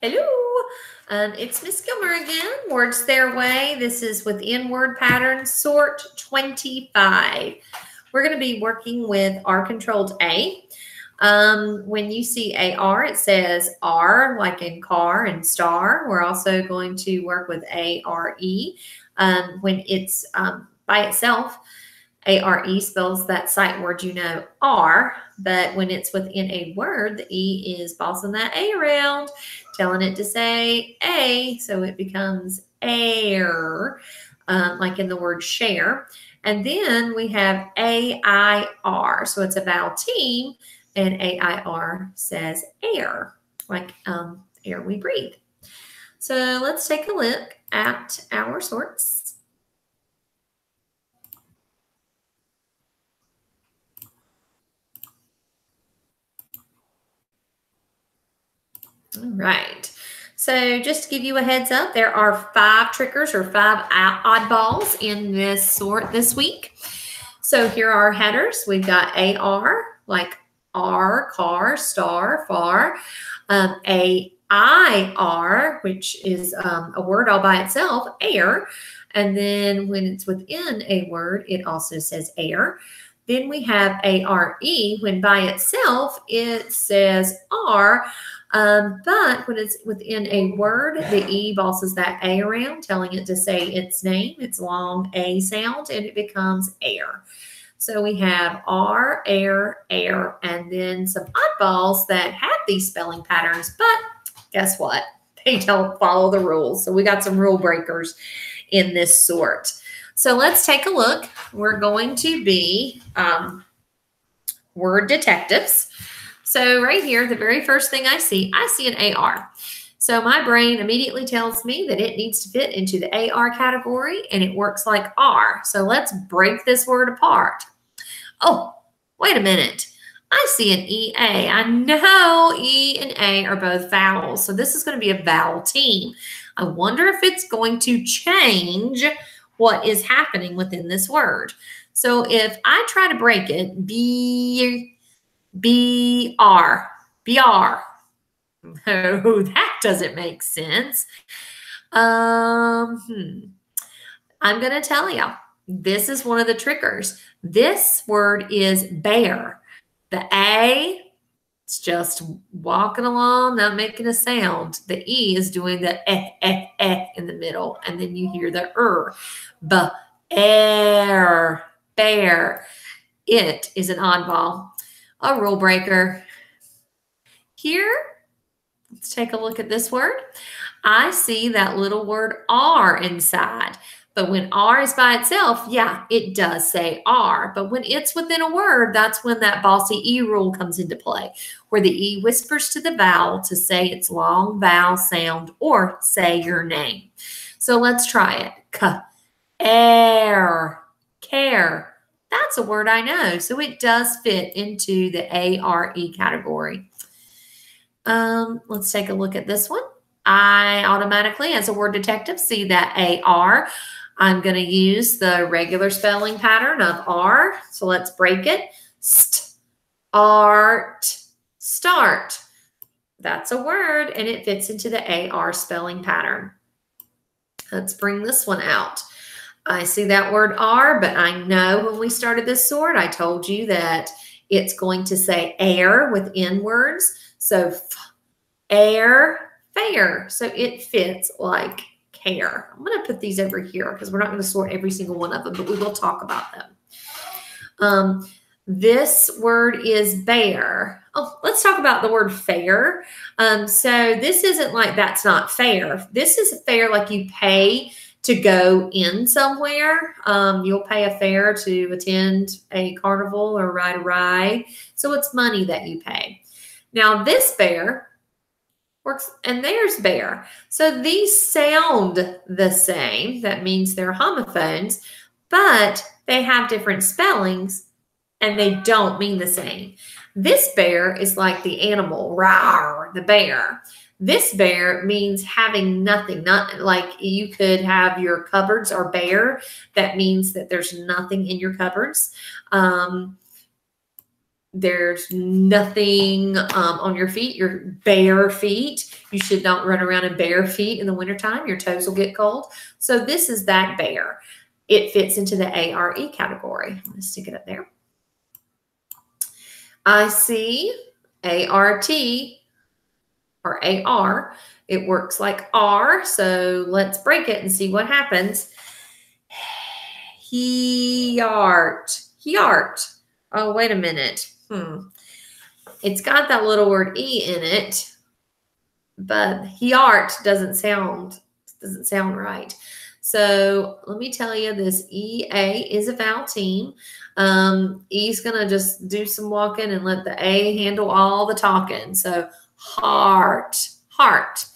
Hello, it's Miss Gilmer again. Words Their Way. This is within word patterns, sort 25. We're going to be working with R controlled A. When you see AR, it says R, like in car and star. We're also going to work with ARE. When it's by itself, ARE spells that sight word you know R, but when it's within a word, the E is bossing that A around, telling it to say A, so it becomes air, like in the word share. And then we have AIR, so it's a vowel team, and AIR says air, like air we breathe. So let's take a look at our sorts. All right. So just to give you a heads up, there are 5 triggers or 5 oddballs in this sort this week. So here are our headers. We've got AR, like R, car, star, far. AIR, which is a word all by itself, air. And then when it's within a word, it also says air. Then we have ARE. When by itself, it says R. But when it's within a word, the E bosses that A around, telling it to say its name, its long A sound, and it becomes air. So we have R, air, air, and then some oddballs that have these spelling patterns, but guess what? They don't follow the rules. So we got some rule breakers in this sort. So let's take a look. We're going to be word detectives. So right here, the very first thing I see an AR. So my brain immediately tells me that it needs to fit into the AR category, and it works like R. So let's break this word apart. Oh, wait a minute. I see an EA. I know E and A are both vowels. So this is going to be a vowel team. I wonder if it's going to change what is happening within this word. So if I try to break it, BR. Oh, that doesn't make sense. I'm going to tell you, this is one of the triggers. This word is bear. The A, it's just walking along, not making a sound. The E is doing the in the middle, and then you hear the air, bear. It is an oddball. A rule breaker. Here, let's take a look at this word. I see that little word R inside. But when R is by itself, yeah, it does say R. But when it's within a word, that's when that bossy E rule comes into play, where the E whispers to the vowel to say its long vowel sound or say your name. So let's try it. Air, care. That's a word I know, so it does fit into the ARE category. Let's take a look at this one. I automatically, as a word detective, see that AR. I'm going to use the regular spelling pattern of R, so let's break it. Art, start. That's a word, and it fits into the AR spelling pattern. Let's bring this one out. I see that word R, but I know when we started this sort, I told you that it's going to say air within words. So air, fair. So it fits like care. I'm going to put these over here because we're not going to sort every single one of them, but we will talk about them. This word is bear. Oh, let's talk about the word fair. So this isn't like that's not fair. This is fair like you pay to go in somewhere. You'll pay a fare to attend a carnival or ride a ride. So it's money that you pay. Now this bear works, and there's bear. So these sound the same. That means they're homophones, but they have different spellings and they don't mean the same. This bear is like the animal, rawr, the bear. This bear means having nothing, not like you could have your cupboards are bare. That means that there's nothing in your cupboards. There's nothing on your feet, your bare feet. You should not run around in bare feet in the wintertime. Your toes will get cold. So this is that bare. It fits into the ARE category. I'm going to stick it up there. I see ART or AR. It works like R. So let's break it and see what happens. Heart. Heart. Oh, wait a minute. It's got that little word E in it, but heart doesn't sound right. So let me tell you, this EA is a vowel team. E's going to just do some walking and let the A handle all the talking. So heart, heart.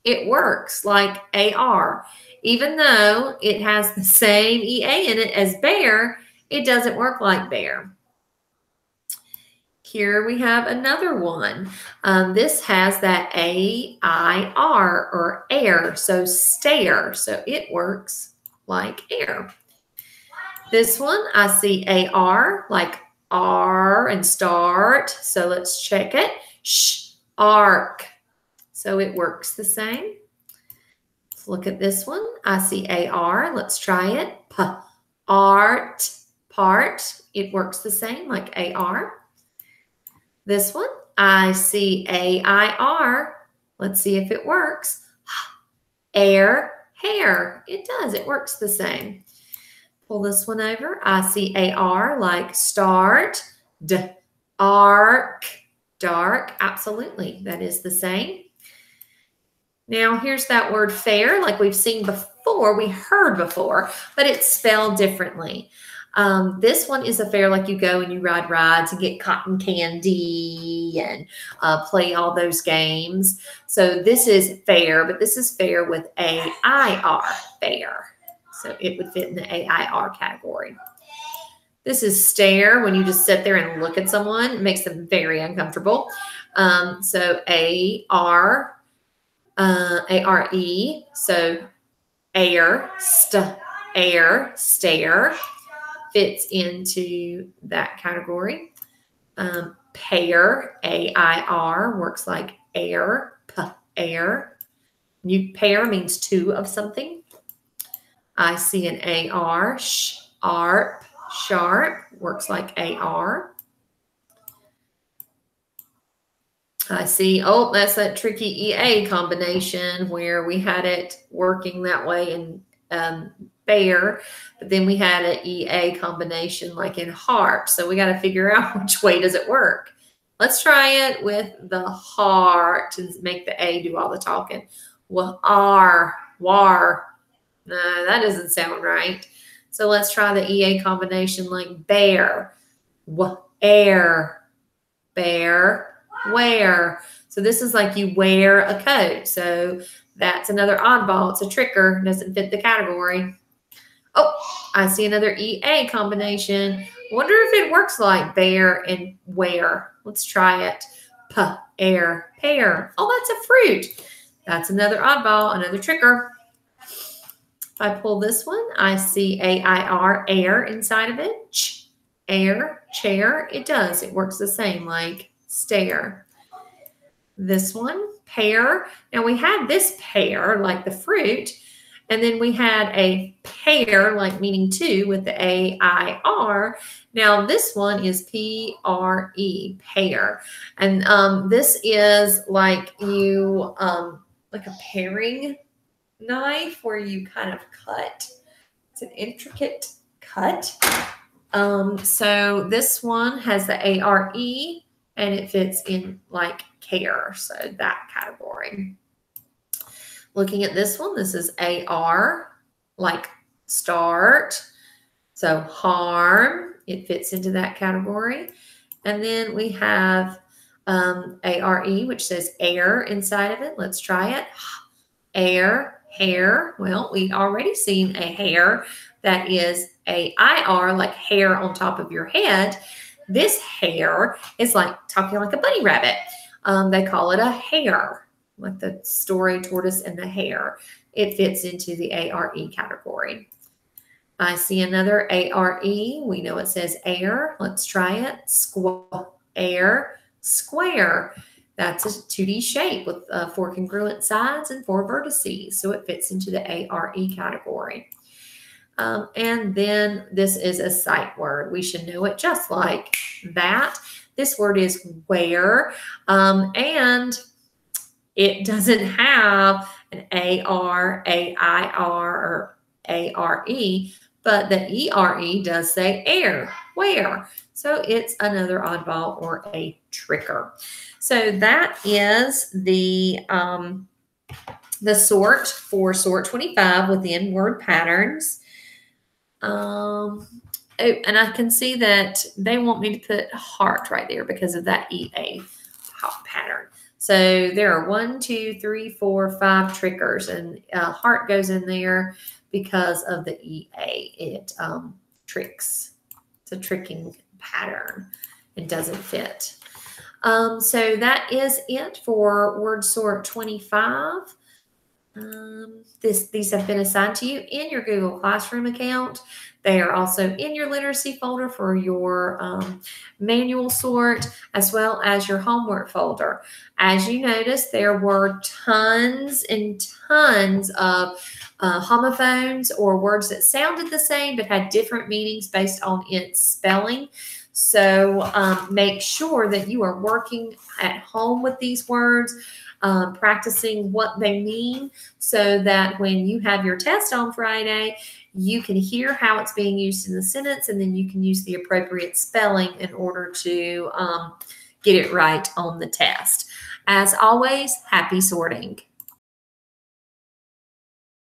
It works like AR. Even though it has the same EA in it as bear, it doesn't work like bear. Here we have another one. This has that AIR or air, so stare. So it works like air. This one, I see AR like R and start. So let's check it. Arc. So it works the same. Let's look at this one. I see AR. Let's try it. Art. Part. It works the same like AR. This one, I see AIR. Let's see if it works. Air, hair. It does. It works the same. Pull this one over. I see AR like start, arc, dark. Absolutely. That is the same. Now, here's that word fair, like we've seen before, we heard before, but it's spelled differently. This one is a fair like you go and you ride rides and get cotton candy and play all those games. So this is fair, but this is fair with AIR, fair. So it would fit in the AIR category. This is stare, when you just sit there and look at someone. It makes them very uncomfortable. So ARE, so air, stare, fits into that category. Pair, AIR, works like air, air. Pair means two of something. I see an AR, sharp, sharp, works like AR. I see, oh, that's that tricky EA combination where we had it working that way in bear, but then we had an EA combination like in heart. So we got to figure out which way does it work. Let's try it with the heart and make the A do all the talking. Well, war. No, that doesn't sound right. So let's try the EA combination like bear, air, bear, wear. So this is like you wear a coat. So that's another oddball. It's a tricker. Doesn't fit the category. Oh, I see another EA combination. Wonder if it works like bear and wear. Let's try it. Air, pear. Oh, that's a fruit. That's another oddball, another tricker. If I pull this one, I see AIR, air inside of it. Air, chair. It does. It works the same like stare. This one, pear. Now we had this pear like the fruit, and then we had a pair like meaning two with the AIR. Now this one is PRE, pear. And this is like you, like a paring knife where you kind of cut. It's an intricate cut. So this one has the ARE and it fits in like care. So that category. Looking at this one, this is AR, like start. So harm, it fits into that category. And then we have ARE, which says air inside of it. Let's try it. Air, hair. Well, we already seen a hair that is AIR, like hair on top of your head. This hair is like talking like a bunny rabbit. They call it a hare, like the story Tortoise and the Hare. It fits into the ARE category. I see another ARE. We know it says air. Let's try it. air, square. That's a 2D shape with 4 congruent sides and 4 vertices. So it fits into the ARE category. And then this is a sight word. We should know it just like that. This word is where, and it doesn't have an AR, AIR, or ARE, but the ERE does say air, where. So it's another oddball or a tricker. So that is the sort for sort 25 within word patterns. Oh, and I can see that they want me to put heart right there because of that EA pattern. So there are 1, 2, 3, 4, 5 triggers, and heart goes in there because of the EA. It tricks. It's a tricking pattern. It doesn't fit. So that is it for word sort 25. These have been assigned to you in your Google Classroom account. They are also in your literacy folder for your manual sort, as well as your homework folder. As you notice, there were tons and tons of homophones or words that sounded the same but had different meanings based on its spelling. So make sure that you are working at home with these words, practicing what they mean, so that when you have your test on Friday, you can hear how it's being used in the sentence, and then you can use the appropriate spelling in order to get it right on the test. As always, happy sorting.